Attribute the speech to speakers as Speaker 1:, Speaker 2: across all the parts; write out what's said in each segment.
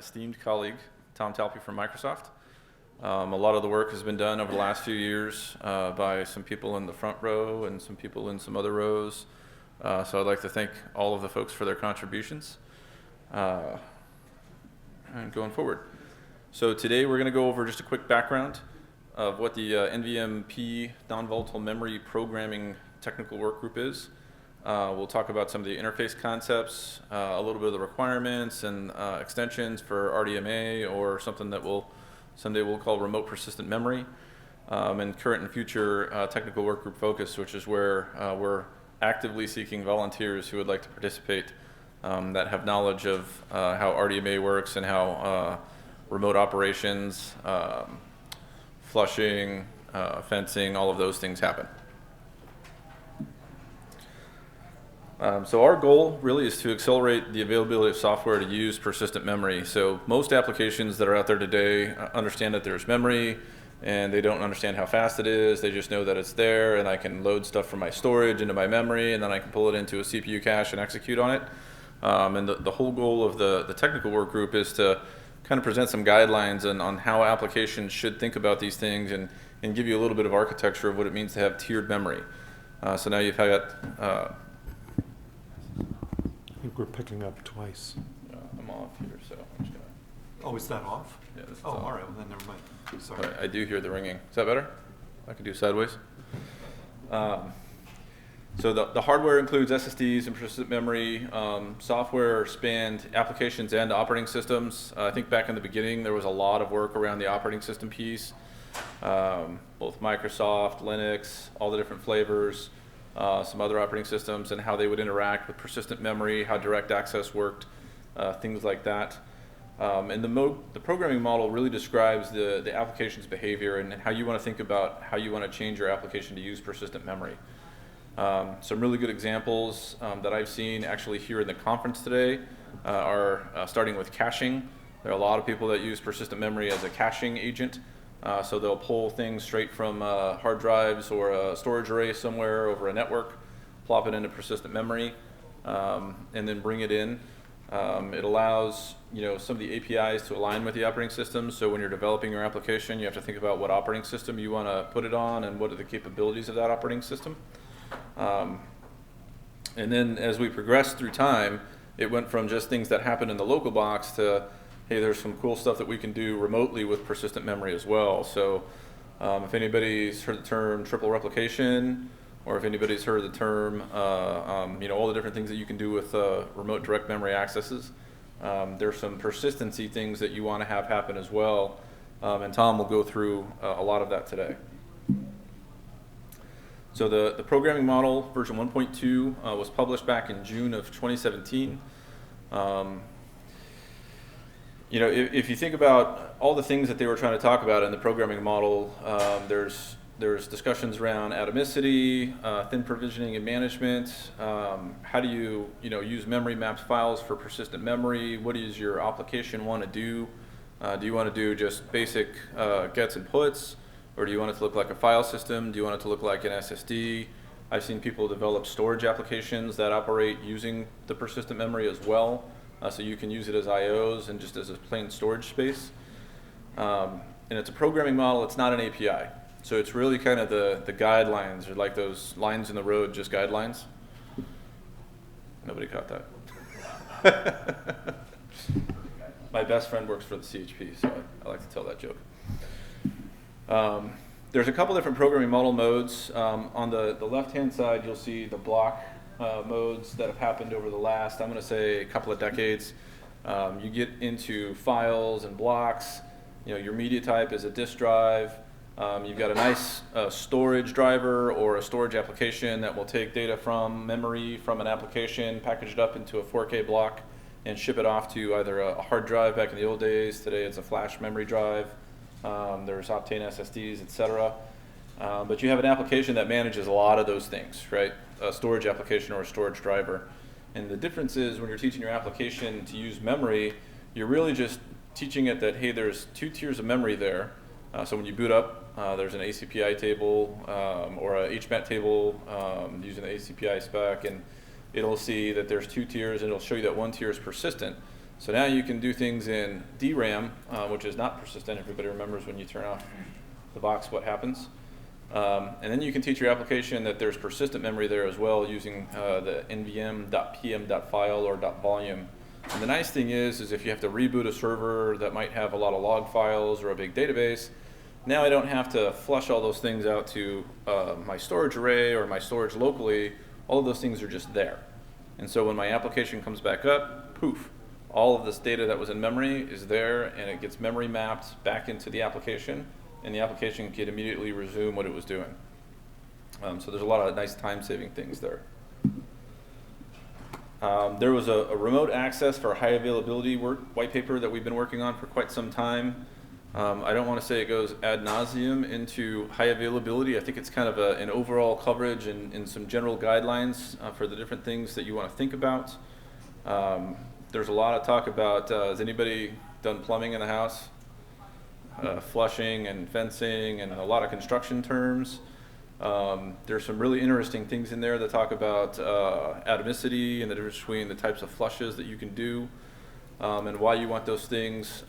Speaker 1: esteemed colleague, Tom Talpey from Microsoft. A lot of the work has been done over the last few years by some people in the front row and some people in some other rows. So I'd like to thank all of the folks for their contributions. And going forward. So today we're going to go over just a quick background of what the NVMP non-volatile memory programming technical work group is. We'll talk about some of the interface concepts, a little bit of the requirements and extensions for RDMA, or something that someday we'll call remote persistent memory, and current and future technical work group focus, which is where we're actively seeking volunteers who would like to participate that have knowledge of how RDMA works and how remote operations, flushing, fencing, all of those things happen. So our goal really is to accelerate the availability of software to use persistent memory. So most applications that are out there today understand that there's memory, and they don't understand how fast it is. They just know that it's there, and I can load stuff from my storage into my memory, and then I can pull it into a CPU cache and execute on it. And the whole goal of the technical work group is to kind of present some guidelines on how applications should think about these things, and give you a little bit of architecture of what it means to have tiered memory. So now you've got
Speaker 2: I think we're picking up twice.
Speaker 1: I'm off here, so I'm just gonna.
Speaker 2: Oh, is that off?
Speaker 1: Yeah, this is
Speaker 2: all
Speaker 1: off.
Speaker 2: Right. Well, then never mind. Sorry.
Speaker 1: But I do hear the ringing. Is that better? I can do sideways. So the hardware includes SSDs and persistent memory. Software spanned applications and operating systems. I think back in the beginning there was a lot of work around the operating system piece. Both Microsoft, Linux, all the different flavors. Some other operating systems and how they would interact with persistent memory, how direct access worked, things like that. And the programming model really describes the application's behavior and how you want to think about how you want to change your application to use persistent memory. Some really good examples that I've seen actually here in the conference today are starting with caching. There are a lot of people that use persistent memory as a caching agent. So they'll pull things straight from hard drives or a storage array somewhere over a network, plop it into persistent memory, and then bring it in. It allows some of the APIs to align with the operating system. So when you're developing your application, you have to think about what operating system you want to put it on and what are the capabilities of that operating system. And then as we progressed through time, it went from just things that happen in the local box to hey, there's some cool stuff that we can do remotely with persistent memory as well. So if anybody's heard the term triple replication, or if anybody's heard the term, all the different things that you can do with remote direct memory accesses, there's some persistency things that you want to have happen as well. And Tom will go through a lot of that today. So the programming model, version 1.2, was published back in June of 2017. If you think about all the things that they were trying to talk about in the programming model, there's discussions around atomicity, thin provisioning and management. How do you use memory mapped files for persistent memory? What does your application want to do? Do you want to do just basic gets and puts, or do you want it to look like a file system? Do you want it to look like an SSD? I've seen people develop storage applications that operate using the persistent memory as well. So you can use it as IOs and just as a plain storage space. And it's a programming model, it's not an API. So it's really kind of the guidelines, or like those lines in the road, just guidelines. Nobody caught that. My best friend works for the CHP, so I like to tell that joke. There's a couple different programming model modes. On the left-hand side, you'll see the block modes that have happened over the last, I'm going to say, a couple of decades. You get into files and blocks. Your media type is a disk drive. You've got a nice storage driver or a storage application that will take data from memory from an application, package it up into a 4K block, and ship it off to either a hard drive back in the old days. Today it's a flash memory drive. There's Optane SSDs, etc. But you have an application that manages a lot of those things, right? A storage application or a storage driver. And the difference is when you're teaching your application to use memory, you're really just teaching it that, hey, there's two tiers of memory there. So when you boot up, there's an ACPI table or a HMAT table using the ACPI spec, and it'll see that there's two tiers, and it'll show you that one tier is persistent. So now you can do things in DRAM, which is not persistent. Everybody remembers when you turn off the box what happens. And then you can teach your application that there's persistent memory there as well using the NVM.PM.file or .volume. And the nice thing is if you have to reboot a server that might have a lot of log files or a big database, now I don't have to flush all those things out to my storage array or my storage locally. All of those things are just there. And so when my application comes back up, poof, all of this data that was in memory is there, and it gets memory mapped back into the application, and the application can immediately resume what it was doing. So there's a lot of nice time-saving things there. There was a remote access for high availability white paper that we've been working on for quite some time. I don't want to say it goes ad nauseum into high availability. I think it's kind of an overall coverage and some general guidelines for the different things that you want to think about. There's a lot of talk about, has anybody done plumbing in the house? Flushing and fencing and a lot of construction terms. There's some really interesting things in there that talk about atomicity and the difference between the types of flushes that you can do and why you want those things.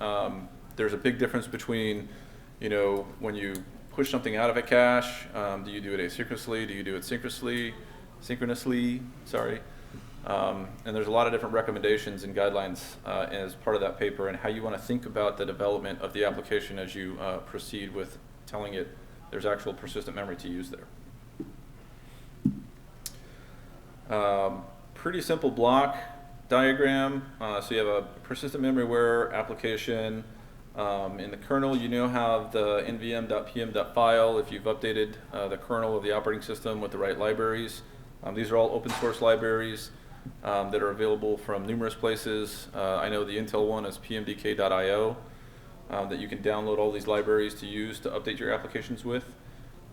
Speaker 1: There's a big difference between, when you push something out of a cache, do you do it asynchronously? Do you do it synchronously? Sorry. And there's a lot of different recommendations and guidelines as part of that paper and how you want to think about the development of the application as you proceed with telling it there's actual persistent memory to use there. Pretty simple block diagram. So you have a persistent memory aware application. In the kernel, you now have the nvm.pm.file if you've updated the kernel of the operating system with the right libraries. These are all open source libraries that are available from numerous places. I know the Intel one is pmdk.io that you can download all these libraries to use to update your applications with.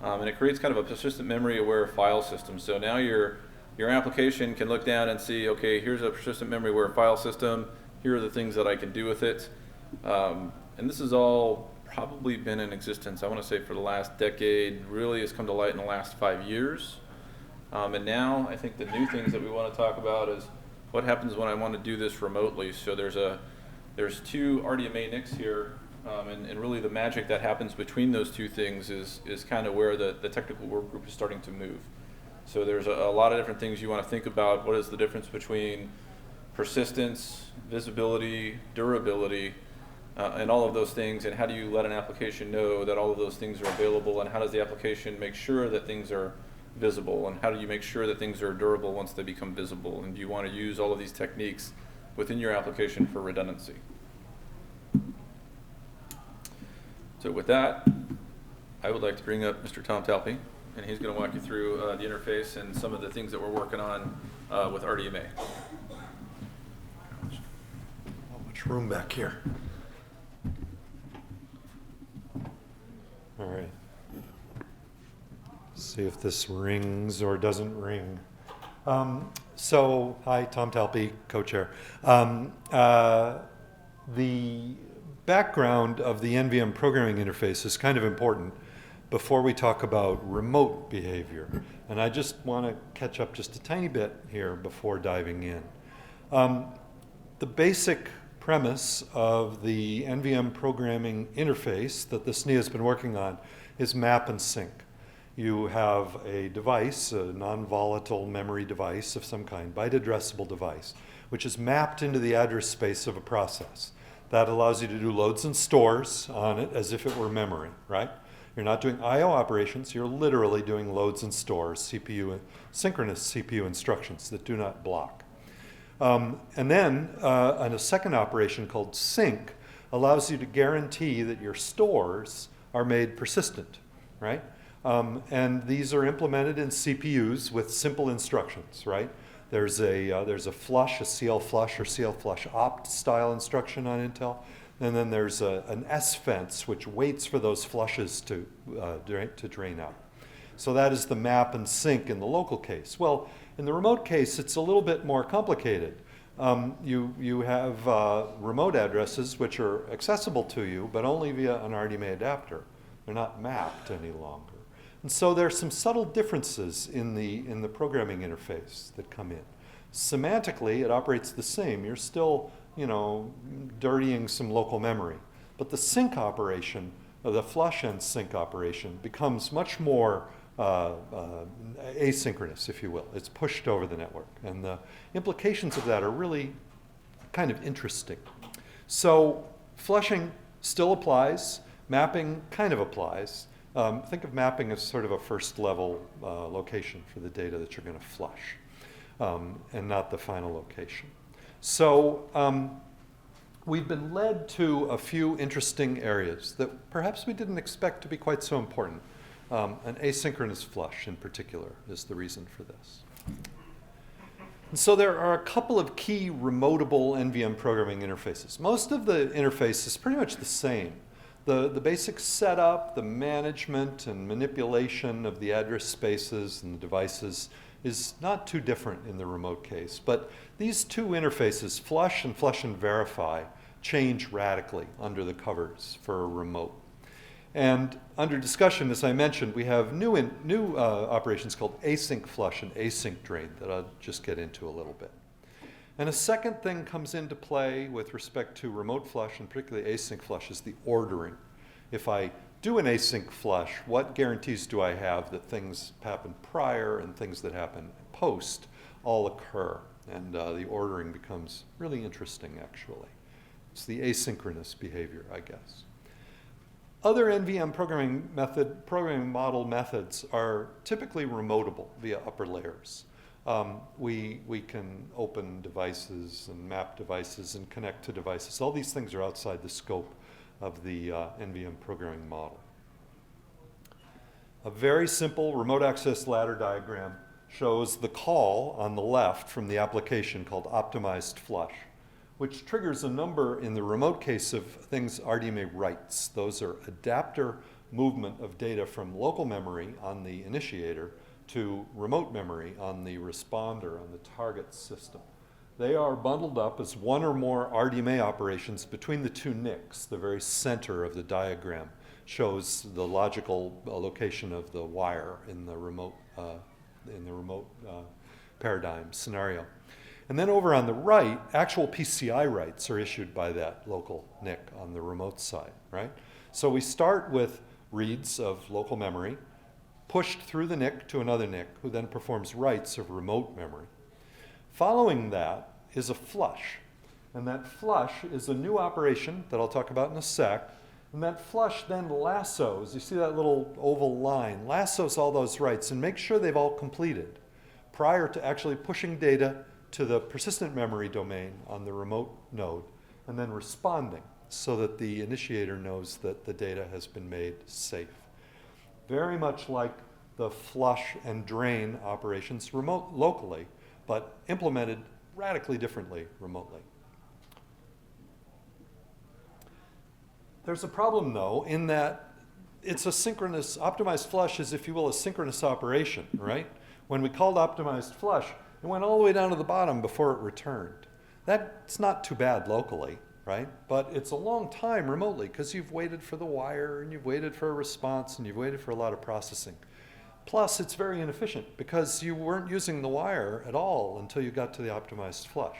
Speaker 1: And it creates kind of a persistent memory aware file system. So now your application can look down and see, okay, here's a persistent memory aware file system. Here are the things that I can do with it. And this has all probably been in existence, I want to say, for the last decade. Really has come to light in the last 5 years. And now I think the new things that we want to talk about is what happens when I want to do this remotely. So there's two RDMA NICs here, and really the magic that happens between those two things is kind of where the technical work group is starting to move. So there's a lot of different things you want to think about. What is the difference between persistence, visibility, durability, and all of those things, and how do you let an application know that all of those things are available, and how does the application make sure that things are visible, and how do you make sure that things are durable once they become visible, and do you want to use all of these techniques within your application for redundancy? So with that, I would like to bring up Mr. Tom Talpey, and he's going to walk you through the interface and some of the things that we're working on with RDMA.
Speaker 2: Not much room back here. All right. See if this rings or doesn't ring. So, hi, Tom Talpey, co-chair. The background of the NVM programming interface is kind of important before we talk about remote behavior. And I just want to catch up just a tiny bit here before diving in. The basic premise of the NVM programming interface that the SNIA has been working on is map and sync. You have a device, a non-volatile memory device of some kind, byte addressable device, which is mapped into the address space of a process. That allows you to do loads and stores on it as if it were memory, right? You're not doing I/O operations, you're literally doing loads and stores, synchronous CPU instructions that do not block. And then a second operation called sync allows you to guarantee that your stores are made persistent, right? And these are implemented in CPUs with simple instructions, right? There's a flush, a CL flush or CL flush opt style instruction on Intel, and then there's an S fence which waits for those flushes to drain out. So that is the map and sync in the local case. Well, in the remote case, it's a little bit more complicated. You have remote addresses which are accessible to you, but only via an RDMA adapter. They're not mapped any longer. And so there's some subtle differences in the programming interface that come in. Semantically, it operates the same. You're still, dirtying some local memory. But the sync operation, or the flush and sync operation, becomes much more asynchronous, if you will. It's pushed over the network. And the implications of that are really kind of interesting. So flushing still applies. Mapping kind of applies. Think of mapping as sort of a first level location for the data that you're going to flush, and not the final location. So we've been led to a few interesting areas that perhaps we didn't expect to be quite so important. An asynchronous flush in particular is the reason for this. And so there are a couple of key remotable NVM programming interfaces. Most of the interface is pretty much the same. The basic setup, the management and manipulation of the address spaces and the devices is not too different in the remote case. But these two interfaces, flush and verify, change radically under the covers for a remote. And under discussion, as I mentioned, we have new operations called async flush and async drain that I'll just get into a little bit. And a second thing comes into play with respect to remote flush, and particularly async flush, is the ordering. If I do an async flush, what guarantees do I have that things happen prior and things that happen post all occur? And the ordering becomes really interesting, actually. It's the asynchronous behavior, I guess. Other NVM programming model methods are typically remotable via upper layers. We can open devices and map devices and connect to devices. All these things are outside the scope of the NVM programming model. A very simple remote access ladder diagram shows the call on the left from the application called optimized flush, which triggers a number in the remote case of things RDMA writes. Those are adapter movement of data from local memory on the initiator to remote memory on the responder, on the target system. They are bundled up as one or more RDMA operations between the two NICs. The very center of the diagram shows the logical location of the wire in the remote paradigm scenario. And then over on the right, actual PCI writes are issued by that local NIC on the remote side, right? So we start with reads of local memory, pushed through the NIC to another NIC, who then performs writes of remote memory. Following that is a flush. And that flush is a new operation that I'll talk about in a sec. And that flush then lassos, you see that little oval line, lassos all those writes and makes sure they've all completed prior to actually pushing data to the persistent memory domain on the remote node and then responding so that the initiator knows that the data has been made safe. Very much like the flush and drain operations locally, but implemented radically differently remotely. There's a problem, though, in that it's a synchronous, optimized flush is, if you will, a synchronous operation, right? When we called optimized flush, it went all the way down to the bottom before it returned. That's not too bad locally, right? But it's a long time remotely because you've waited for the wire and you've waited for a response and you've waited for a lot of processing. Plus, it's very inefficient because you weren't using the wire at all until you got to the optimized flush.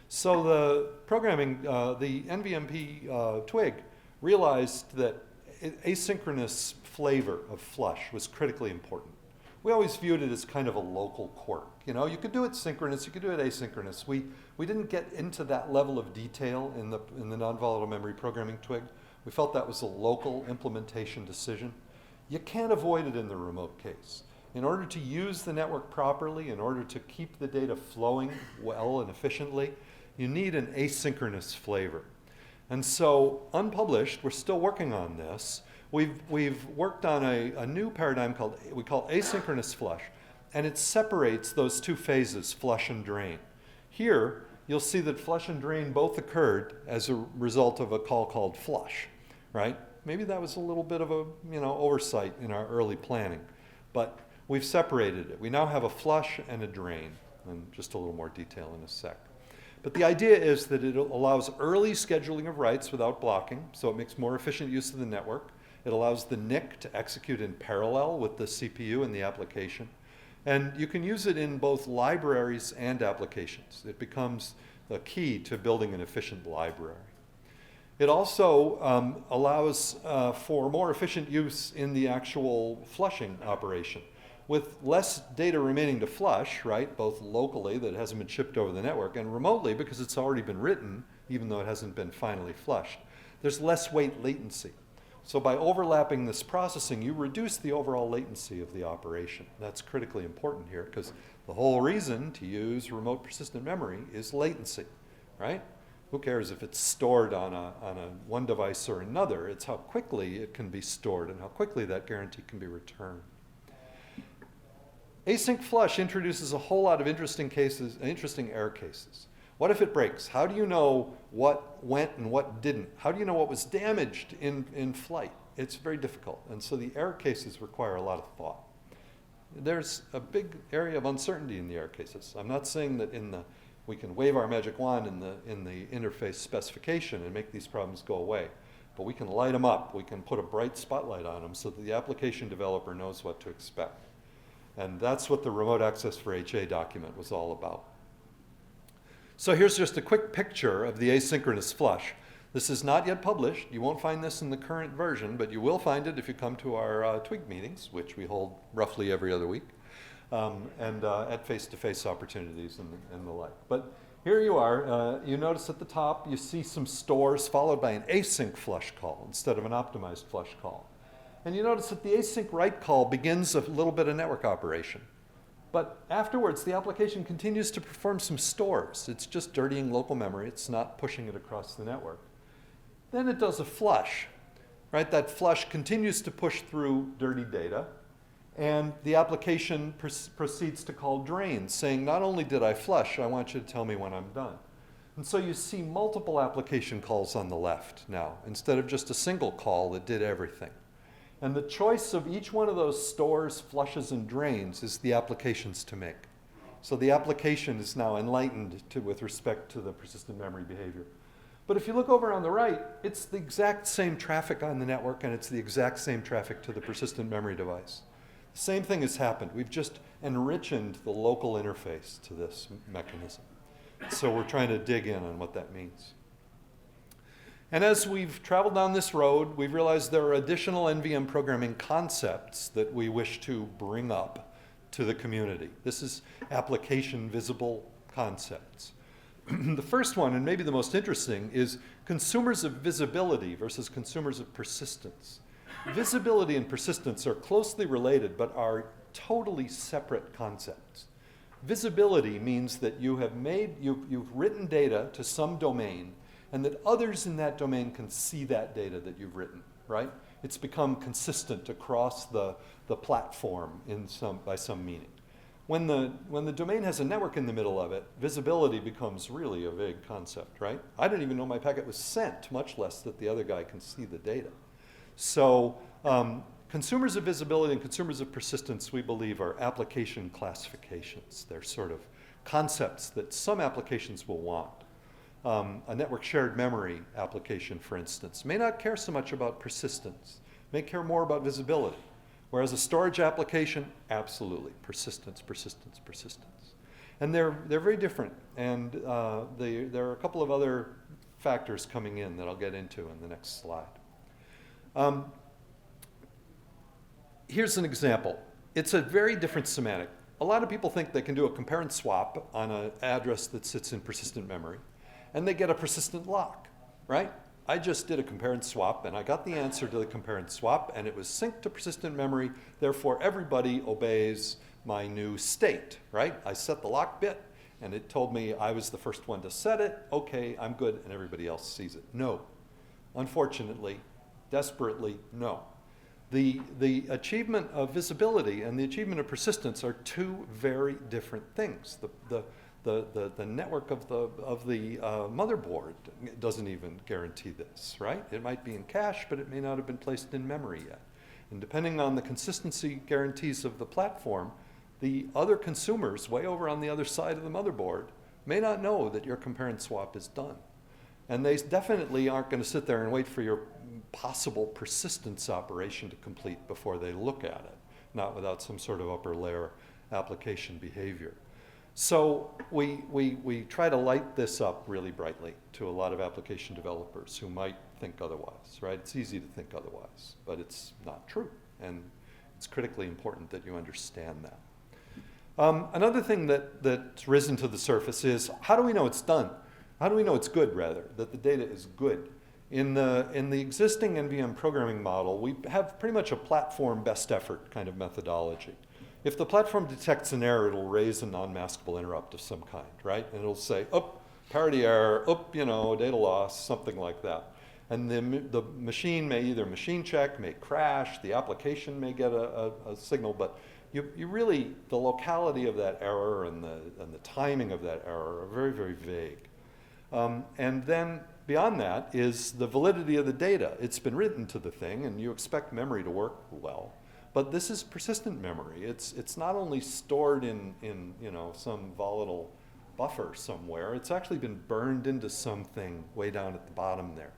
Speaker 2: So the programming, the NVMP TWG realized that asynchronous flavor of flush was critically important. We always viewed it as kind of a local quirk. You know, you could do it synchronous, you could do it asynchronous. We didn't get into that level of detail in the non-volatile memory programming TWG. We felt that was a local implementation decision. You can't avoid it in the remote case. In order to use the network properly, in order to keep the data flowing well and efficiently, you need an asynchronous flavor. And so, unpublished, we're still working on this. We've worked on a new paradigm we call asynchronous flush, and it separates those two phases, flush and drain. Here, you'll see that flush and drain both occurred as a result of a call called flush, right? Maybe that was a little bit of a oversight in our early planning, but we've separated it. We now have a flush and a drain, and just a little more detail in a sec. But the idea is that it allows early scheduling of writes without blocking, so it makes more efficient use of the network. It allows the NIC to execute in parallel with the CPU and the application. And you can use it in both libraries and applications. It becomes the key to building an efficient library. It also allows for more efficient use in the actual flushing operation. With less data remaining to flush, right, both locally that hasn't been shipped over the network and remotely because it's already been written, even though it hasn't been finally flushed, there's less wait latency. So by overlapping this processing, you reduce the overall latency of the operation. That's critically important here because the whole reason to use remote persistent memory is latency, right? Who cares if it's stored on one device or another? It's how quickly it can be stored and how quickly that guarantee can be returned. Async flush introduces a whole lot of interesting error cases. What if it breaks? How do you know what went and what didn't? How do you know what was damaged in flight? It's very difficult, and so the error cases require a lot of thought. There's a big area of uncertainty in the error cases. I'm not saying that we can wave our magic wand in the interface specification and make these problems go away, but we can light them up. We can put a bright spotlight on them so that the application developer knows what to expect. And that's what the remote access for HA document was all about. So here's just a quick picture of the asynchronous flush. This is not yet published. You won't find this in the current version, but you will find it if you come to our Twig meetings, which we hold roughly every other week, and at face-to-face opportunities and the like. But here you are. You notice at the top you see some stores followed by an async flush call instead of an optimized flush call. And you notice that the async write call begins a little bit of network operation. But afterwards, the application continues to perform some stores. It's just dirtying local memory. It's not pushing it across the network. Then it does a flush, right? That flush continues to push through dirty data. And the application proceeds to call drain, saying, not only did I flush, I want you to tell me when I'm done. And so you see multiple application calls on the left now, instead of just a single call that did everything. And the choice of each one of those stores, flushes, and drains is the application's to make. So the application is now enlightened with respect to the persistent memory behavior. But if you look over on the right, it's the exact same traffic on the network, and it's the exact same traffic to the persistent memory device. The same thing has happened. We've just enriched the local interface to this mechanism. So we're trying to dig in on what that means. And as we've traveled down this road, we've realized there are additional NVM programming concepts that we wish to bring up to the community. This is application visible concepts. The first one, and maybe the most interesting, is consumers of visibility versus consumers of persistence. Visibility and persistence are closely related, but are totally separate concepts. Visibility means that you've written data to some domain, and that others in that domain can see that data that you've written, right? It's become consistent across the platform by some meaning. When the domain has a network in the middle of it, visibility becomes really a vague concept, right? I didn't even know my packet was sent, much less that the other guy can see the data. So consumers of visibility and consumers of persistence, we believe, are application classifications. They're sort of concepts that some applications will want. A network shared memory application, for instance, may not care so much about persistence, may care more about visibility. Whereas a storage application, absolutely, persistence, persistence, persistence. And they're very different, and there are a couple of other factors coming in that I'll get into in the next slide. Here's an example. It's a very different semantic. A lot of people think they can do a compare and swap on an address that sits in persistent memory, and they get a persistent lock, right? I just did a compare and swap, and I got the answer to the compare and swap, and it was synced to persistent memory. Therefore, everybody obeys my new state, right? I set the lock bit, and it told me I was the first one to set it. Okay, I'm good, and everybody else sees it. No. Unfortunately, desperately, no. The achievement of visibility and the achievement of persistence are two very different things. The network of the motherboard doesn't even guarantee this, right? It might be in cache, but it may not have been placed in memory yet. And depending on the consistency guarantees of the platform, the other consumers way over on the other side of the motherboard may not know that your compare and swap is done. And they definitely aren't going to sit there and wait for your possible persistence operation to complete before they look at it, not without some sort of upper layer application behavior. So we try to light this up really brightly to a lot of application developers who might think otherwise, right? It's easy to think otherwise, but it's not true. And it's critically important that you understand that. Another thing that's risen to the surface is, how do we know it's done? How do we know it's good, rather, that the data is good? In the existing NVM programming model, we have pretty much a platform best effort kind of methodology. If the platform detects an error, it'll raise a non-maskable interrupt of some kind, right? And it'll say, oh, parity error, oh, data loss, something like that. And the machine may either machine check, may crash, the application may get a signal, but you really, the locality of that error and the timing of that error are very, very vague. And then beyond that is the validity of the data. It's been written to the thing, and you expect memory to work well. But this is persistent memory. It's not only stored in some volatile buffer somewhere. It's actually been burned into something way down at the bottom there.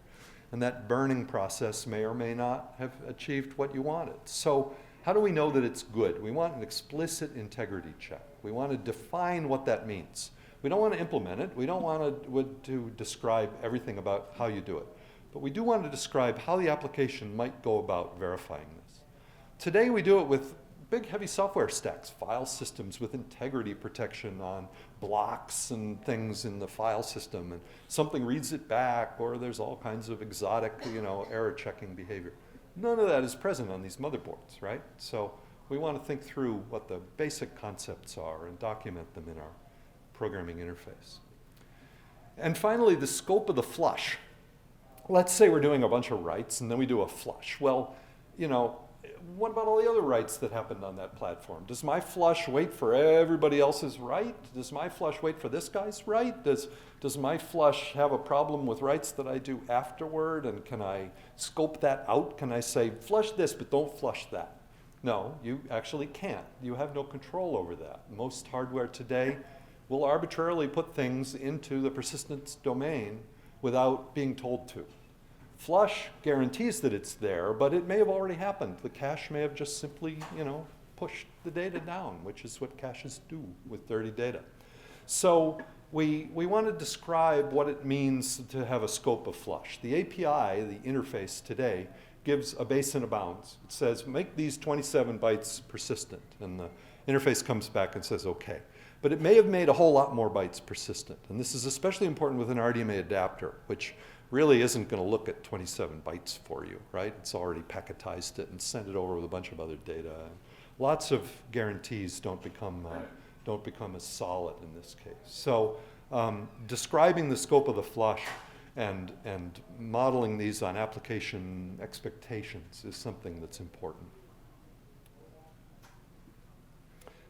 Speaker 2: And that burning process may or may not have achieved what you wanted. So how do we know that it's good? We want an explicit integrity check. We want to define what that means. We don't want to implement it. We don't want to describe everything about how you do it. But we do want to describe how the application might go about verifying this. Today we do it with big heavy software stacks, file systems with integrity protection on blocks and things in the file system, and something reads it back, or there's all kinds of exotic, error checking behavior. None of that is present on these motherboards, right? So we want to think through what the basic concepts are and document them in our programming interface. And finally, the scope of the flush. Let's say we're doing a bunch of writes and then we do a flush. Well, what about all the other writes that happened on that platform? Does my flush wait for everybody else's write? Does my flush wait for this guy's write? Does my flush have a problem with writes that I do afterward? And can I scope that out? Can I say, flush this, but don't flush that? No, you actually can't. You have no control over that. Most hardware today will arbitrarily put things into the persistence domain without being told to. Flush guarantees that it's there, but it may have already happened. The cache may have just simply, pushed the data down, which is what caches do with dirty data. So we want to describe what it means to have a scope of flush. The API, the interface today, gives a base and a bounds. It says, make these 27 bytes persistent, and the interface comes back and says, okay. But it may have made a whole lot more bytes persistent, and this is especially important with an RDMA adapter, which really isn't going to look at 27 bytes for you, right? It's already packetized it and sent it over with a bunch of other data. Lots of guarantees don't become as solid in this case. So describing the scope of the flush and modeling these on application expectations is something that's important.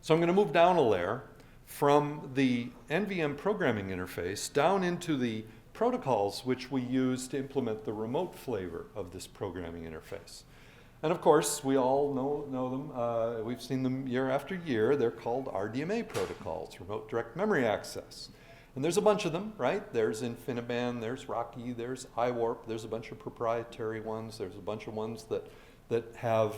Speaker 2: So I'm going to move down a layer from the NVM programming interface down into the protocols which we use to implement the remote flavor of this programming interface. And of course, we all know them. We've seen them year after year. They're called RDMA protocols, Remote Direct Memory Access. And there's a bunch of them, right? There's InfiniBand, there's Rocky, there's iWarp, there's a bunch of proprietary ones, there's a bunch of ones that have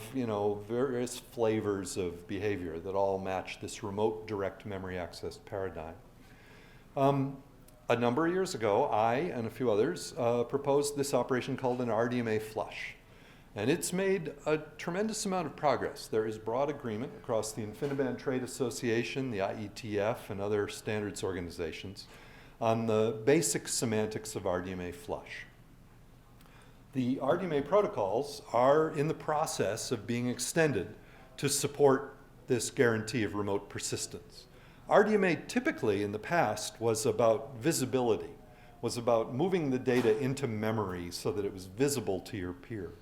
Speaker 2: various flavors of behavior that all match this remote direct memory access paradigm. A number of years ago, I and a few others proposed this operation called an RDMA flush. And it's made a tremendous amount of progress. There is broad agreement across the InfiniBand Trade Association, the IETF, and other standards organizations on the basic semantics of RDMA flush. The RDMA protocols are in the process of being extended to support this guarantee of remote persistence. RDMA typically in the past was about visibility, was about moving the data into memory so that it was visible to your peer.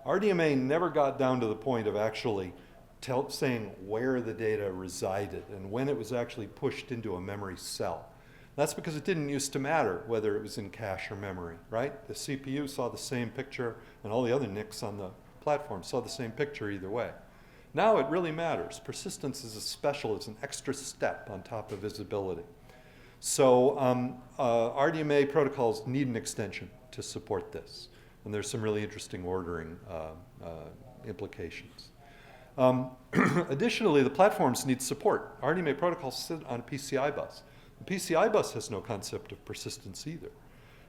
Speaker 2: RDMA never got down to the point of actually saying where the data resided and when it was actually pushed into a memory cell. That's because it didn't used to matter whether it was in cache or memory, right? The CPU saw the same picture, and all the other NICs on the platform saw the same picture either way. Now it really matters. Persistence is it's an extra step on top of visibility. So RDMA protocols need an extension to support this. And there's some really interesting ordering implications. Additionally, the platforms need support. RDMA protocols sit on a PCI bus. The PCI bus has no concept of persistence either.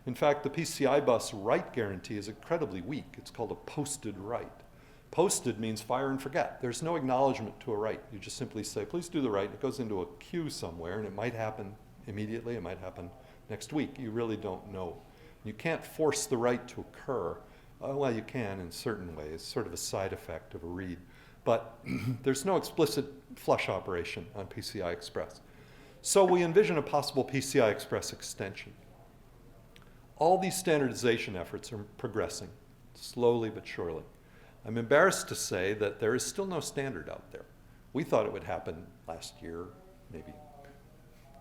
Speaker 2: In fact, the PCI bus write guarantee is incredibly weak. It's called a posted write. Posted means fire and forget. There's no acknowledgement to a write. You just simply say, please do the write. It goes into a queue somewhere, and it might happen immediately. It might happen next week. You really don't know. You can't force the write to occur. Well, you can in certain ways, sort of a side effect of a read. But there's no explicit flush operation on PCI Express. So we envision a possible PCI Express extension. All these standardization efforts are progressing, slowly but surely. I'm embarrassed to say that there is still no standard out there. We thought it would happen last year, maybe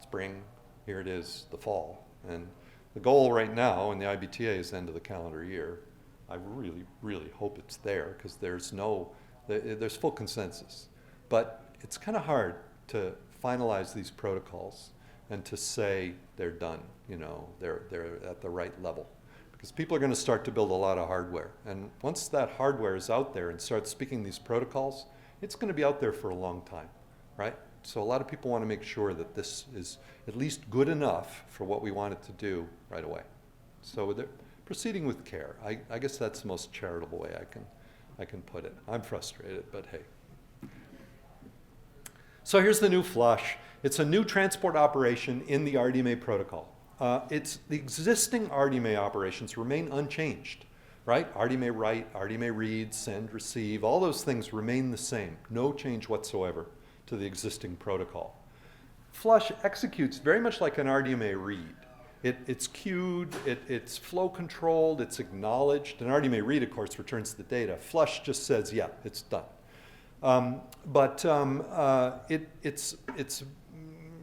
Speaker 2: spring. Here it is, the fall. And the goal right now in the IBTA is the end of the calendar year. I really, really hope it's there, because there's full consensus. But it's kind of hard to finalize these protocols and to say they're done, they're at the right level. Because people are going to start to build a lot of hardware. And once that hardware is out there and starts speaking these protocols, it's going to be out there for a long time, right? So a lot of people want to make sure that this is at least good enough for what we want it to do right away. So they're proceeding with care. I guess that's the most charitable way I can put it. I'm frustrated, but hey. So here's the new flush. It's a new transport operation in the RDMA protocol. The existing RDMA operations remain unchanged, right? RDMA write, RDMA read, send, receive, all those things remain the same. No change whatsoever to the existing protocol. Flush executes very much like an RDMA read. It's queued, it's flow controlled, it's acknowledged. An RDMA read, of course, returns the data. Flush just says, yeah, it's done.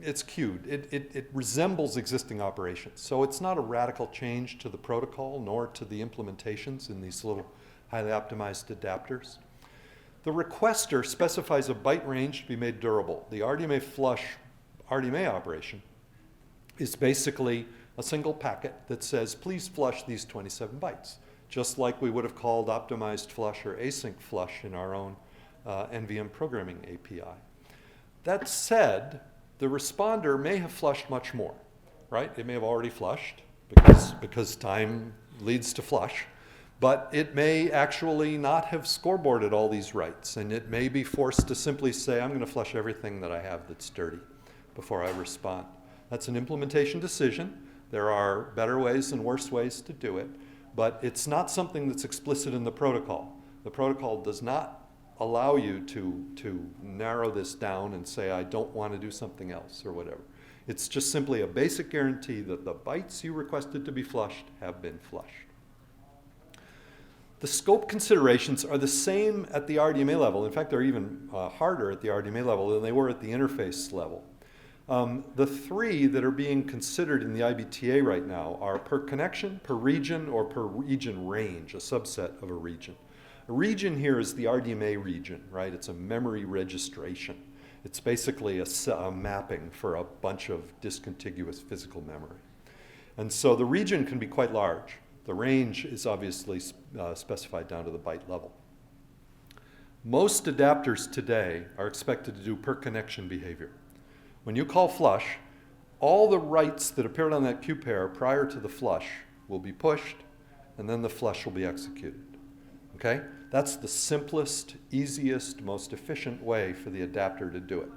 Speaker 2: It's queued. It resembles existing operations. So it's not a radical change to the protocol nor to the implementations in these little highly optimized adapters. The requester specifies a byte range to be made durable. The RDMA flush RDMA operation is basically a single packet that says, please flush these 27 bytes, just like we would have called optimized flush or async flush in our own NVM Programming API. That said, the responder may have flushed much more, right? It may have already flushed because time leads to flush, but it may actually not have scoreboarded all these writes, and it may be forced to simply say, I'm going to flush everything that I have that's dirty before I respond. That's an implementation decision. There are better ways and worse ways to do it, but it's not something that's explicit in the protocol. The protocol does not allow you to narrow this down and say, I don't want to do something else or whatever. It's just simply a basic guarantee that the bytes you requested to be flushed have been flushed. The scope considerations are the same at the RDMA level. In fact, they're even harder at the RDMA level than they were at the interface level. The three that are being considered in the IBTA right now are per connection, per region, or per region range, a subset of a region. A region here is the RDMA region, right? It's a memory registration. It's basically a mapping for a bunch of discontiguous physical memory. And so the region can be quite large. The range is obviously specified down to the byte level. Most adapters today are expected to do per connection behavior. When you call flush, all the writes that appeared on that queue pair prior to the flush will be pushed, and then the flush will be executed. Okay? That's the simplest, easiest, most efficient way for the adapter to do it.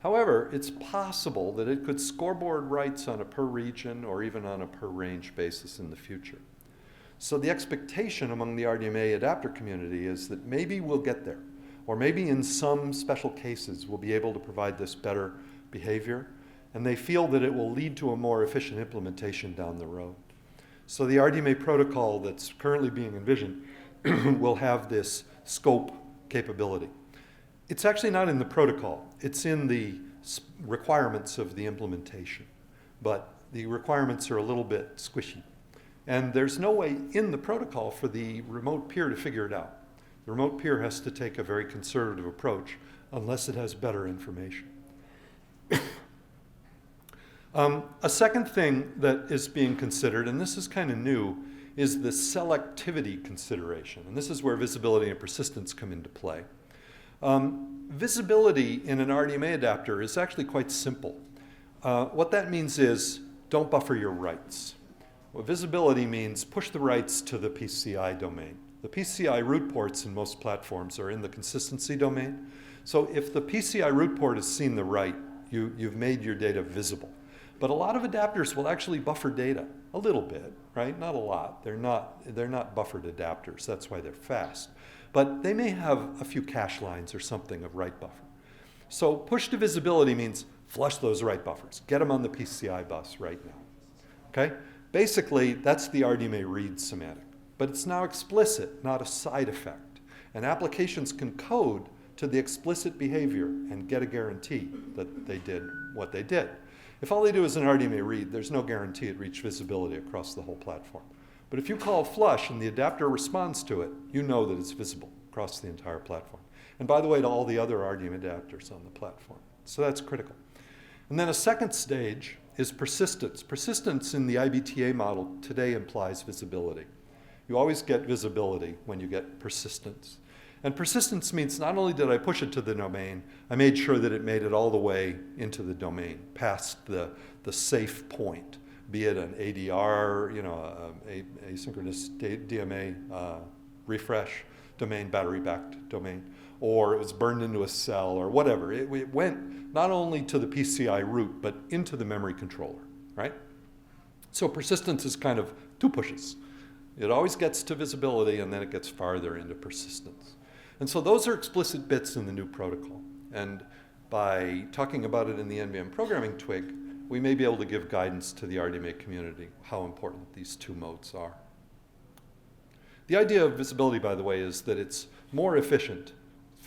Speaker 2: However, it's possible that it could scoreboard writes on a per region or even on a per range basis in the future. So the expectation among the RDMA adapter community is that maybe we'll get there, or maybe in some special cases we'll be able to provide this better behavior, and they feel that it will lead to a more efficient implementation down the road. So the RDMA protocol that's currently being envisioned will have this scope capability. It's actually not in the protocol. It's in the requirements of the implementation. But the requirements are a little bit squishy. And there's no way in the protocol for the remote peer to figure it out. The remote peer has to take a very conservative approach unless it has better information. A second thing that is being considered, and this is kind of new, is the selectivity consideration. And this is where visibility and persistence come into play. Visibility in an RDMA adapter is actually quite simple. What that means is don't buffer your writes. Well, visibility means push the writes to the PCI domain. The PCI root ports in most platforms are in the consistency domain. So if the PCI root port has seen the write, you've made your data visible. But a lot of adapters will actually buffer data a little bit, right? Not a lot. They're not buffered adapters. That's why they're fast. But they may have a few cache lines or something of write buffer. So push to visibility means flush those write buffers. Get them on the PCI bus right now. Okay? Basically, that's the RDMA read semantic. But it's now explicit, not a side effect. And applications can code to the explicit behavior and get a guarantee that they did what they did. If all they do is an RDMA read, there's no guarantee it reached visibility across the whole platform. But if you call flush and the adapter responds to it, you know that it's visible across the entire platform. And by the way, to all the other RDMA adapters on the platform. So that's critical. And then a second stage is persistence. Persistence in the IBTA model today implies visibility. You always get visibility when you get persistence. And persistence means not only did I push it to the domain, I made sure that it made it all the way into the domain, past the safe point, be it an ADR, asynchronous DMA refresh domain, battery-backed domain, or it was burned into a cell or whatever. It went not only to the PCI root, but into the memory controller, right? So persistence is kind of two pushes. It always gets to visibility, and then it gets farther into persistence. And so those are explicit bits in the new protocol. And by talking about it in the NVM Programming TWG, we may be able to give guidance to the RDMA community how important these two modes are. The idea of visibility, by the way, is that it's more efficient.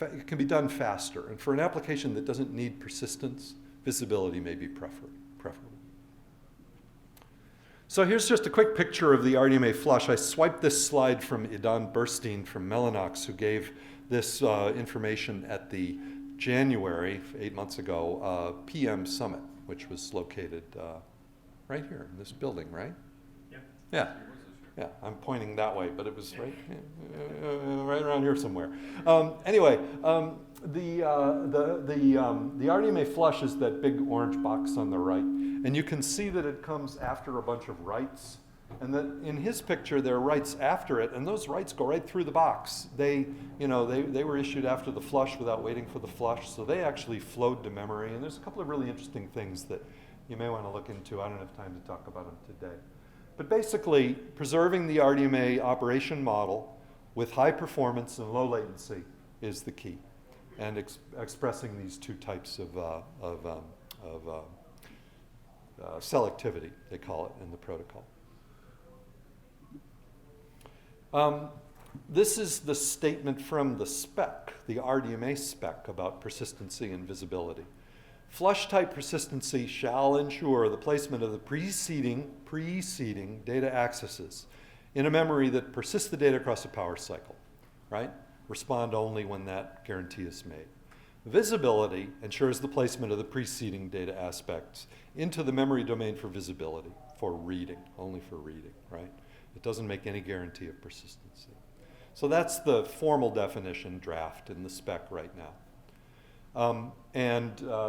Speaker 2: It can be done faster. And for an application that doesn't need persistence, visibility may be preferable. So here's just a quick picture of the RDMA flush. I swiped this slide from Idan Burstein from Mellanox, who gave this information at the January, 8 months ago, PM Summit, which was located right here in this building, right? Yeah. Yeah, I'm pointing that way, but it was right around here somewhere. Anyway, the RDMA flush is that big orange box on the right, and you can see that it comes after a bunch of writes, and that in his picture there are writes after it, and those writes go right through the box. They were issued after the flush without waiting for the flush, so they actually flowed to memory. And there's a couple of really interesting things that you may want to look into. I don't have time to talk about them today. But basically, preserving the RDMA operation model with high performance and low latency is the key, and expressing these two types of selectivity, they call it in the protocol. This is the statement from the spec, the RDMA spec about persistency and visibility. Flush type persistency shall ensure the placement of the preceding data accesses in a memory that persists the data across a power cycle, right? Respond only when that guarantee is made. Visibility ensures the placement of the preceding data aspects into the memory domain for visibility, for reading, only for reading, right? It doesn't make any guarantee of persistency. So that's the formal definition draft in the spec right now.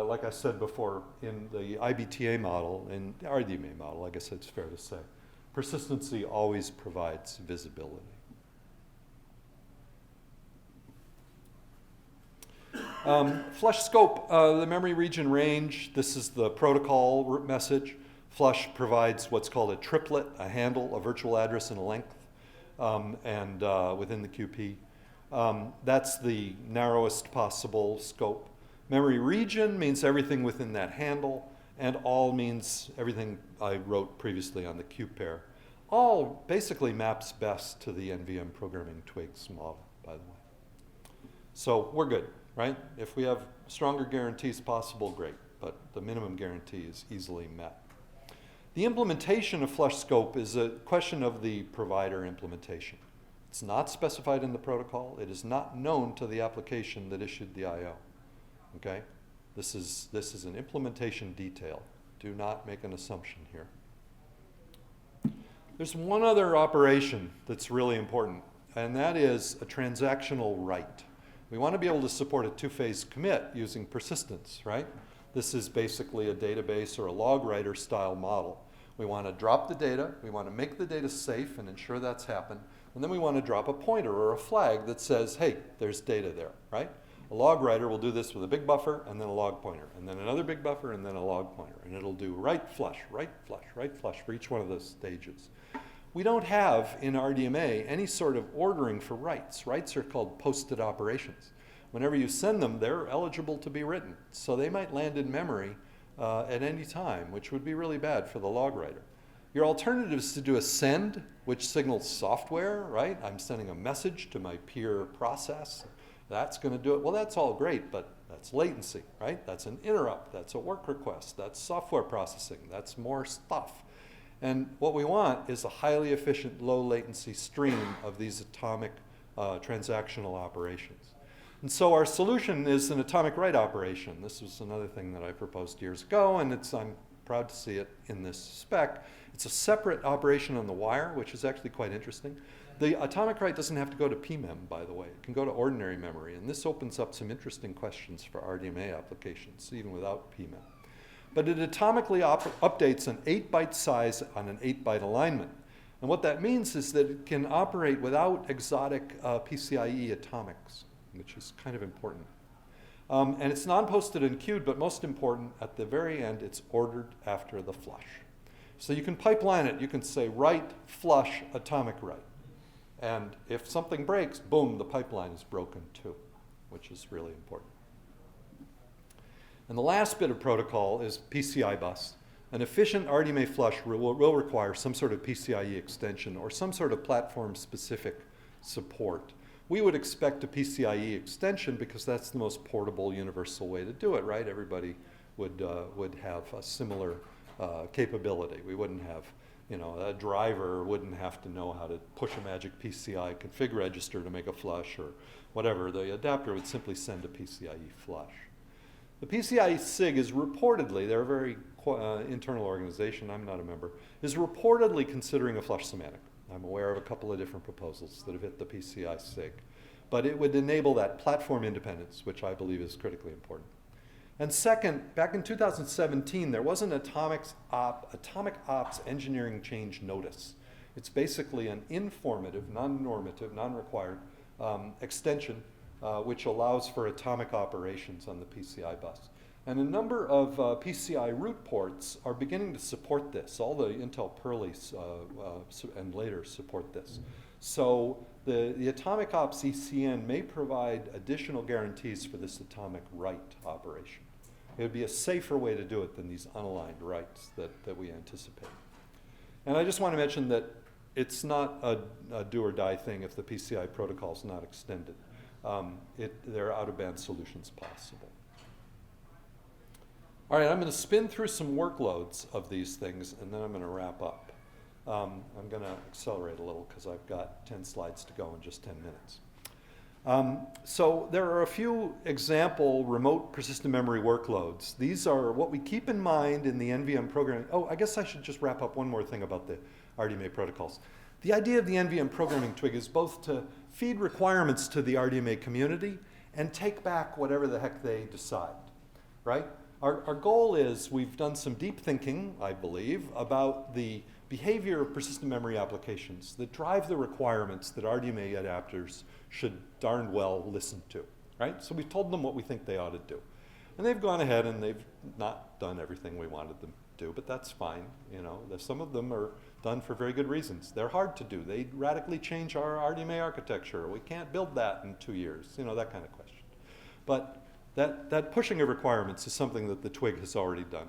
Speaker 2: Like I said before, in the IBTA model, in the RDMA model, I guess it's fair to say, persistency always provides visibility. Flush scope, the memory region range, this is the protocol message. Flush provides what's called a triplet, a handle, a virtual address, and a length, within the QP. That's the narrowest possible scope. Memory region means everything within that handle, and all means everything I wrote previously on the Q pair. All basically maps best to the NVM Programming TWG's model, by the way. So we're good, right? If we have stronger guarantees possible, great, but the minimum guarantee is easily met. The implementation of flush scope is a question of the provider implementation. It's not specified in the protocol. It is not known to the application that issued the I/O. Okay? This is an implementation detail. Do not make an assumption here. There's one other operation that's really important, and that is a transactional write. We want to be able to support a two-phase commit using persistence, right? This is basically a database or a log writer style model. We want to drop the data, we want to make the data safe and ensure that's happened, and then we want to drop a pointer or a flag that says, hey, there's data there, right? A log writer will do this with a big buffer and then a log pointer, and then another big buffer and then a log pointer, and it'll do write flush, write flush, write flush for each one of those stages. We don't have in RDMA any sort of ordering for writes. Writes are called posted operations. Whenever you send them, they're eligible to be written. So they might land in memory at any time, which would be really bad for the log writer. Your alternative is to do a send, which signals software, right? I'm sending a message to my peer process. That's going to do it. Well, that's all great, but that's latency, right? That's an interrupt. That's a work request. That's software processing. That's more stuff. And what we want is a highly efficient, low latency stream of these atomic transactional operations. And so our solution is an atomic write operation. This was another thing that I proposed years ago, and I'm proud to see it in this spec. It's a separate operation on the wire, which is actually quite interesting. The atomic write doesn't have to go to PMEM, by the way. It can go to ordinary memory, and this opens up some interesting questions for RDMA applications, even without PMEM. But it atomically updates an 8-byte size on an 8-byte alignment. And what that means is that it can operate without exotic PCIe atomics, which is kind of important. And it's non-posted and queued, but most important, at the very end, it's ordered after the flush. So you can pipeline it. You can say write, flush, atomic write. And if something breaks, boom, the pipeline is broken too, which is really important. And the last bit of protocol is PCI bus. An efficient RDMA flush will require some sort of PCIe extension or some sort of platform-specific support. We would expect a PCIe extension because that's the most portable, universal way to do it, right? Everybody would have a similar capability. We wouldn't have, a driver wouldn't have to know how to push a magic PCI config register to make a flush or whatever. The adapter would simply send a PCIe flush. The PCIe SIG is reportedly, they're a very internal organization, I'm not a member, is reportedly considering a flush semantic. I'm aware of a couple of different proposals that have hit the PCI SIG. But it would enable that platform independence, which I believe is critically important. And second, back in 2017, there was an atomic ops engineering change notice. It's basically an informative, non-normative, non-required extension which allows for atomic operations on the PCI bus. And a number of PCI root ports are beginning to support this. All the Intel Perleys and later support this. So the Atomic Ops ECN may provide additional guarantees for this atomic write operation. It would be a safer way to do it than these unaligned writes that we anticipate. And I just want to mention that it's not a do or die thing if the PCI protocol is not extended. There are out-of-band solutions possible. All right, I'm going to spin through some workloads of these things, and then I'm going to wrap up. I'm going to accelerate a little because I've got 10 slides to go in just 10 minutes. So there are a few example remote persistent memory workloads. These are what we keep in mind in the NVM programming. Oh, I guess I should just wrap up one more thing about the RDMA protocols. The idea of the NVM Programming TWG is both to feed requirements to the RDMA community and take back whatever the heck they decide, right? Our goal is, we've done some deep thinking, I believe, about the behavior of persistent memory applications that drive the requirements that RDMA adapters should darn well listen to, right? So we've told them what we think they ought to do. And they've gone ahead and they've not done everything we wanted them to do, but that's fine. Some of them are done for very good reasons. They're hard to do. They radically change our RDMA architecture. We can't build that in 2 years, that kind of question. But that pushing of requirements is something that the TWG has already done.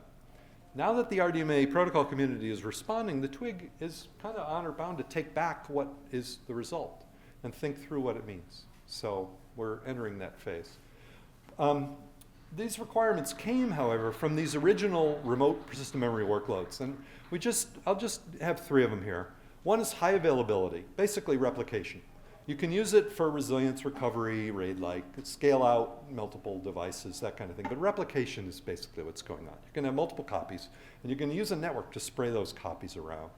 Speaker 2: Now that the RDMA protocol community is responding, the TWG is kind of honor bound to take back what is the result and think through what it means. So we're entering that phase. These requirements came, however, from these original remote persistent memory workloads. And I'll just have 3 of them here. One is high availability, basically replication. You can use it for resilience recovery, RAID-like, scale out multiple devices, that kind of thing. But replication is basically what's going on. You can have multiple copies, and you can use a network to spray those copies around.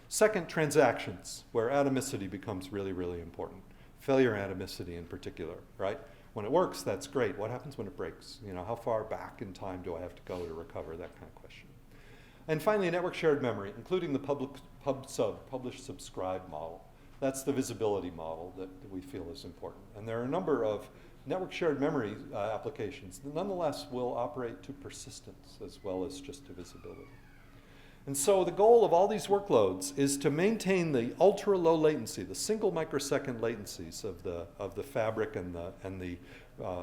Speaker 2: Second, transactions, where atomicity becomes really, really important. Failure atomicity in particular, right? When it works, that's great. What happens when it breaks? You know, how far back in time do I have to go to recover? That kind of question. And finally, network shared memory, including the publish-subscribe model. That's the visibility model that we feel is important. And there are a number of network shared memory applications that nonetheless will operate to persistence as well as just to visibility. And so the goal of all these workloads is to maintain the ultra low latency, the single microsecond latencies of the fabric and the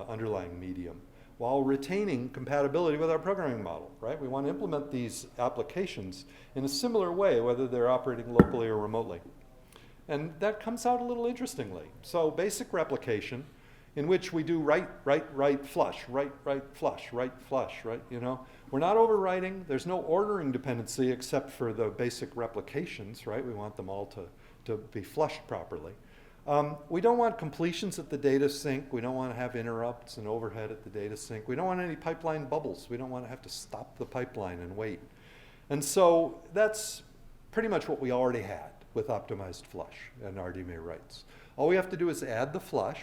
Speaker 2: underlying medium, while retaining compatibility with our programming model, right? We want to implement these applications in a similar way, whether they're operating locally or remotely. And that comes out a little interestingly. So basic replication, in which we do write, flush, write, flush, write, flush, right? You know, we're not overwriting. There's no ordering dependency except for the basic replications, right? We want them all to be flushed properly. We don't want completions at the data sink. We don't want to have interrupts and overhead at the data sink. We don't want any pipeline bubbles. We don't want to have to stop the pipeline and wait. And so that's pretty much what we already had with optimized flush and RDMA writes. All we have to do is add the flush,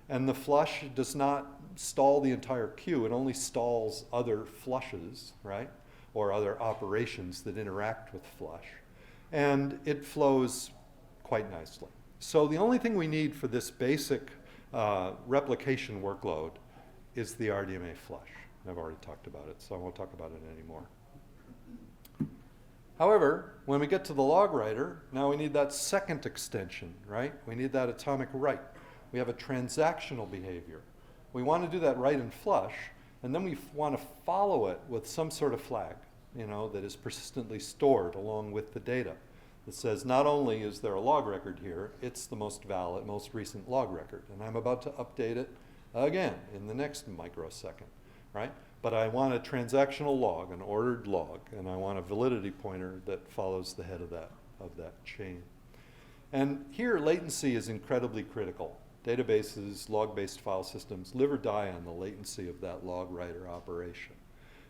Speaker 2: and the flush does not stall the entire queue. It only stalls other flushes, right? Or other operations that interact with flush. And it flows quite nicely. So the only thing we need for this basic replication workload is the RDMA flush. I've already talked about it, so I won't talk about it anymore. However, when we get to the log writer, now we need that second extension, right? We need that atomic write. We have a transactional behavior. We want to do that write and flush, and then we want to follow it with some sort of flag, you know, that is persistently stored along with the data. That says not only is there a log record here, it's the most valid, most recent log record, and I'm about to update it again in the next microsecond, right? But I want a transactional log, an ordered log, and I want a validity pointer that follows the head of that chain. And here, latency is incredibly critical. Databases, log-based file systems live or die on the latency of that log writer operation.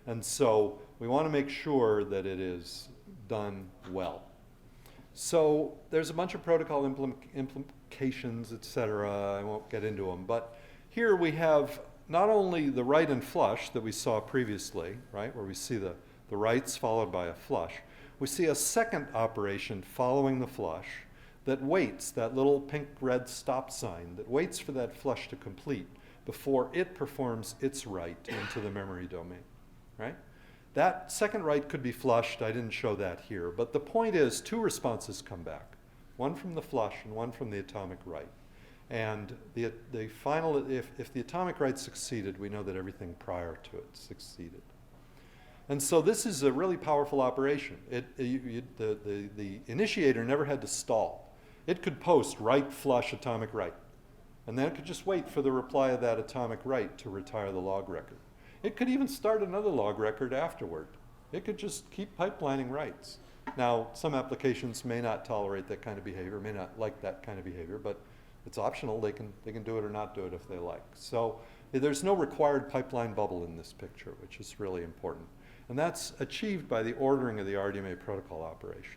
Speaker 2: And so we want to make sure that it is done well. So there's a bunch of protocol implications, et cetera. I won't get into them. But here we have not only the write and flush that we saw previously, right, where we see the writes followed by a flush. We see a second operation following the flush that waits, that little pink-red stop sign, that waits for that flush to complete before it performs its write into the memory domain, right? That second write could be flushed. I didn't show that here. But the point is, two responses come back, one from the flush and one from the atomic write. And the final, if the atomic write succeeded, we know that everything prior to it succeeded. And so this is a really powerful operation. The initiator never had to stall. It could post write, flush, atomic write. And then it could just wait for the reply of that atomic write to retire the log record. It could even start another log record afterward. It could just keep pipelining writes. Now, some applications may not tolerate that kind of behavior, may not like that kind of behavior, but it's optional. They can do it or not do it if they like. So there's no required pipeline bubble in this picture, which is really important. And that's achieved by the ordering of the RDMA protocol operations.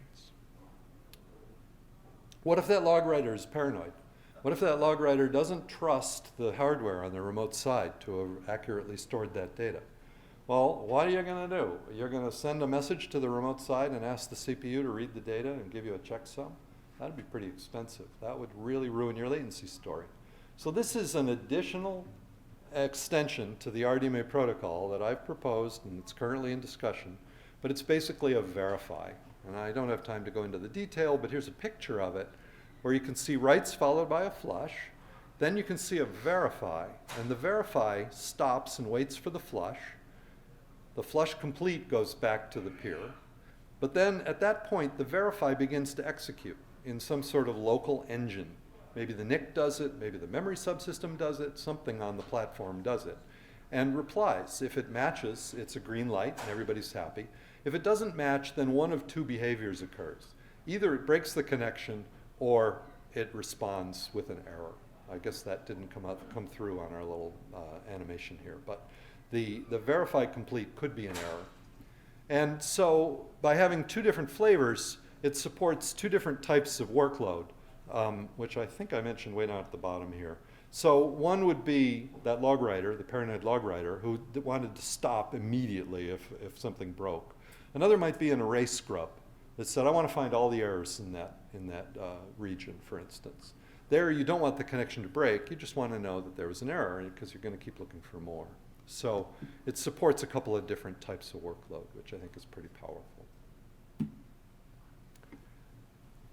Speaker 2: What if that log writer is paranoid? What if that log writer doesn't trust the hardware on the remote side to have accurately stored that data? Well, what are you going to do? You're going to send a message to the remote side and ask the CPU to read the data and give you a checksum? That'd be pretty expensive. That would really ruin your latency story. So this is an additional extension to the RDMA protocol that I've proposed, and it's currently in discussion, but it's basically a verify. And I don't have time to go into the detail, but here's a picture of it where you can see writes followed by a flush. Then you can see a verify, and the verify stops and waits for the flush. The flush complete goes back to the peer. But then at that point, the verify begins to execute in some sort of local engine. Maybe the NIC does it, maybe the memory subsystem does it, something on the platform does it, and replies. If it matches, it's a green light and everybody's happy. If it doesn't match, then one of two behaviors occurs. Either it breaks the connection or it responds with an error. I guess that didn't come through on our little animation here, but the verify complete could be an error. And so by having two different flavors, it supports two different types of workload, which I think I mentioned way down at the bottom here. So one would be that log writer, the paranoid log writer, who wanted to stop immediately if something broke. Another might be an array scrub that said, I want to find all the errors in that region, for instance. There, you don't want the connection to break. You just want to know that there was an error because you're going to keep looking for more. So it supports a couple of different types of workload, which I think is pretty powerful.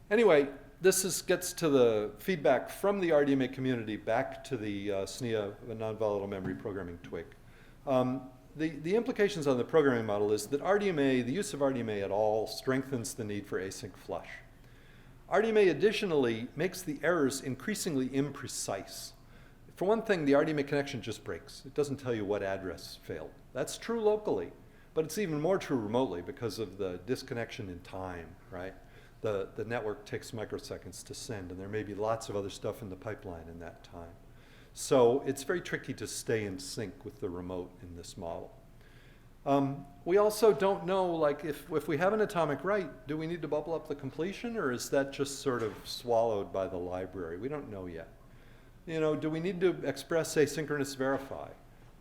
Speaker 2: Anyway, this gets to the feedback from the RDMA community back to the SNIA Non-Volatile Memory Programming TWG. The implications on the programming model is that RDMA, the use of RDMA at all, strengthens the need for async flush. RDMA additionally makes the errors increasingly imprecise. For one thing, the RDMA connection just breaks. It doesn't tell you what address failed. That's true locally, but it's even more true remotely because of the disconnection in time, right? The network takes microseconds to send, and there may be lots of other stuff in the pipeline in that time. So it's very tricky to stay in sync with the remote in this model. We also don't know, like, if we have an atomic write, do we need to bubble up the completion, or is that just sort of swallowed by the library? We don't know yet. You know, do we need to express asynchronous verify?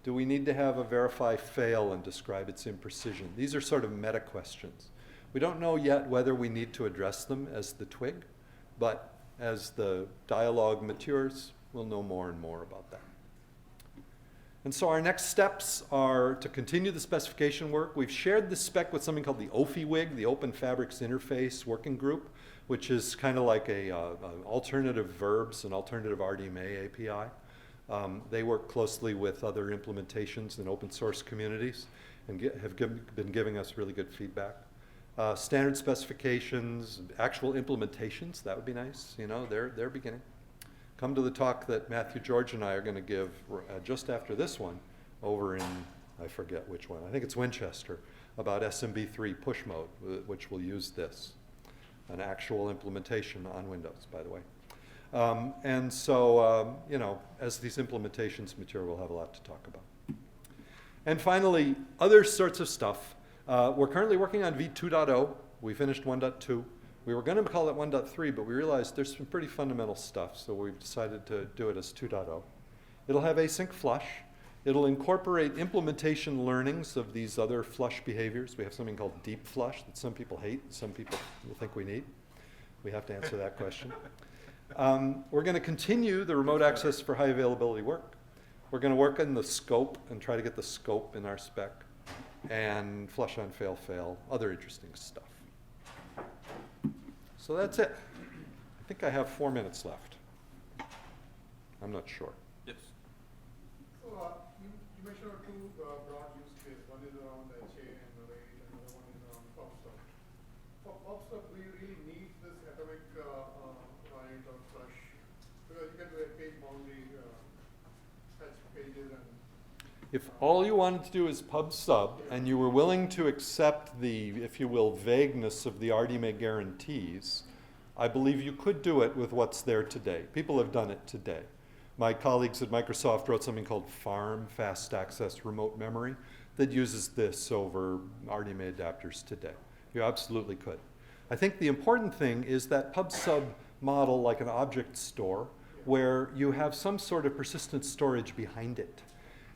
Speaker 2: Do we need to have a verify fail and describe its imprecision? These are sort of meta questions. We don't know yet whether we need to address them as the TWG, but as the dialogue matures, we'll know more and more about that. And so our next steps are to continue the specification work. We've shared the spec with something called the OFI-WIG, the Open Fabrics Interface Working Group, which is kind of like an alternative verbs, an alternative RDMA API. They work closely with other implementations in open source communities and been giving us really good feedback. Standard specifications, actual implementations, that would be nice. You know, they're beginning. Come to the talk that Matthew, George, and I are going to give just after this one over in, I forget which one, I think it's Winchester, about SMB3 push mode, which will use this. An actual implementation on Windows, by the way. And so, you know, as these implementations mature, we'll have a lot to talk about. And finally, other sorts of stuff. We're currently working on v2.0. We finished 1.2. We were going to call it 1.3, but we realized there's some pretty fundamental stuff, so we've decided to do it as 2.0. It'll have async flush. It'll incorporate implementation learnings of these other flush behaviors. We have something called deep flush that some people hate, some people think we need. We have to answer that question. We're going to continue the remote access for high availability work. We're going to work on the scope and try to get the scope in our spec, and flush on fail fail, other interesting stuff. So that's it. I think I have 4 minutes left. I'm not sure.
Speaker 1: Yes.
Speaker 3: So you mentioned two broad use cases. One is around HA and array, and another one is around PubSub. For PubSub, do you really need this atomic write or flush? Because you can do a page boundary, fetch pages and.
Speaker 2: If all you wanted to do is PubSub, and you were willing to accept the, if you will, vagueness of the RDMA guarantees, I believe you could do it with what's there today. People have done it today. My colleagues at Microsoft wrote something called FARM, Fast Access Remote Memory, that uses this over RDMA adapters today. You absolutely could. I think the important thing is that PubSub model, like an object store, where you have some sort of persistent storage behind it.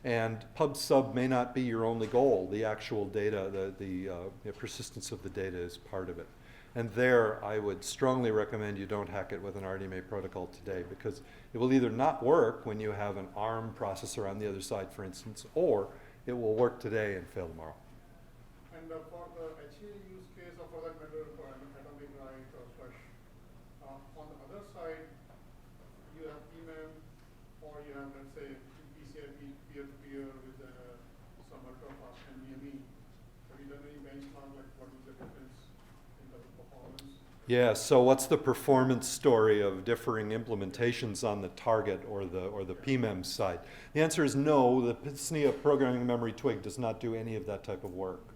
Speaker 2: And PubSub may not be your only goal. The actual data, the persistence of the data is part of it. And there, I would strongly recommend you don't hack it with an RDMA protocol today, because it will either not work when you have an ARM processor on the other side, for instance, or it will work today and fail tomorrow.
Speaker 3: And for the HA use case, or for that matter, for an atomic write or flush, on the other side, you have PM, or you have, let's say, PCIe peer-to-peer with some ultra-fast NVMe. Have you done any benchmark, like what is the difference in terms of performance?
Speaker 2: Yeah, so what's the performance story of differing implementations on the target or the PMEM side? The answer is no. The SNIA Programming Memory TWG does not do any of that type of work.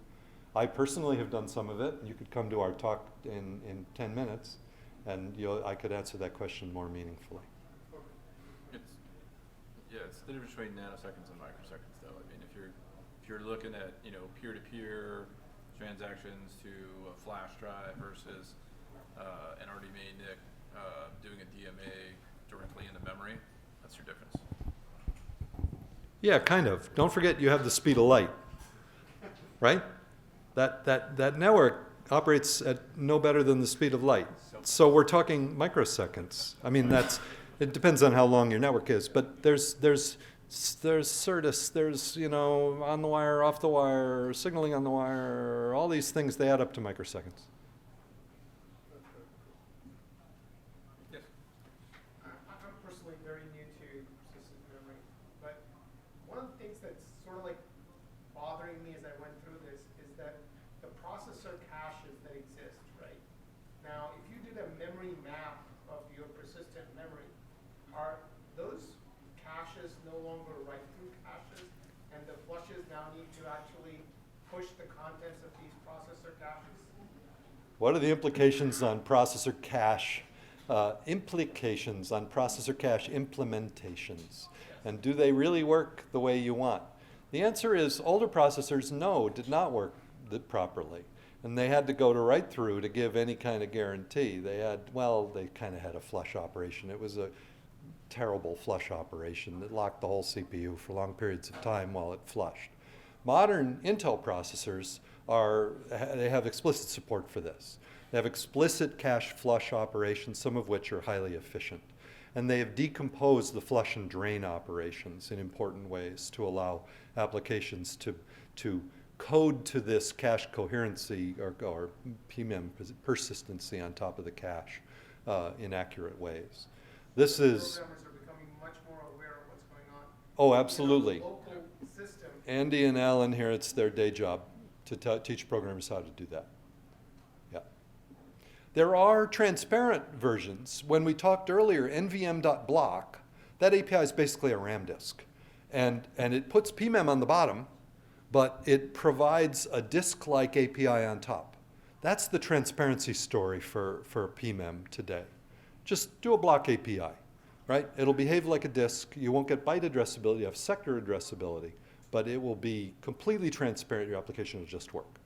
Speaker 2: I personally have done some of it. You could come to our talk in 10 minutes, and I could answer that question more meaningfully.
Speaker 1: It's the difference between nanoseconds and microseconds, though. I mean, if you're looking at peer-to-peer transactions to a flash drive versus an RDMA NIC doing a DMA directly into memory, that's transistor difference.
Speaker 2: Yeah, kind of. Don't forget you have the speed of light, right? That network operates at no better than the speed of light. So we're talking microseconds. I mean, it depends on how long your network is, but there's SerDes, there's, you know, on the wire, off the wire, signaling on the wire, all these things, they add up to microseconds.
Speaker 1: Yes.
Speaker 4: I'm personally very new to persistent memory, but one of the things that's sort of like bothering me as I went through this is that the processor caches that exist, right? Now, if you did a memory map of your persistent memory, are those caches no longer write-through caches, and the flushes now need to actually push the contents of these processor caches?
Speaker 2: What are the implications on processor cache implementations? And do they really work the way you want? The answer is older processors, no, did not work properly. And they had to go to write through to give any kind of guarantee. They kind of had a flush operation. It was a terrible flush operation that locked the whole CPU for long periods of time while it flushed. Modern Intel processors they have explicit support for this. They have explicit cache flush operations, some of which are highly efficient. And they have decomposed the flush and drain operations in important ways to allow applications to code to this cache coherency or PMM persistency on top of the cache in accurate ways. This is...
Speaker 4: Programmers are becoming much more aware of what's going on.
Speaker 2: Oh, absolutely.
Speaker 4: In a local system.
Speaker 2: Andy and Alan here, it's their day job to teach programmers how to do that. Yeah. There are transparent versions. When we talked earlier, NVM.block, that API is basically a RAM disk. And it puts PMEM on the bottom, but it provides a disk-like API on top. That's the transparency story for PMEM today. Just do a block API, right? It'll behave like a disk. You won't get byte addressability, you have sector addressability, but it will be completely transparent. Your application will just work.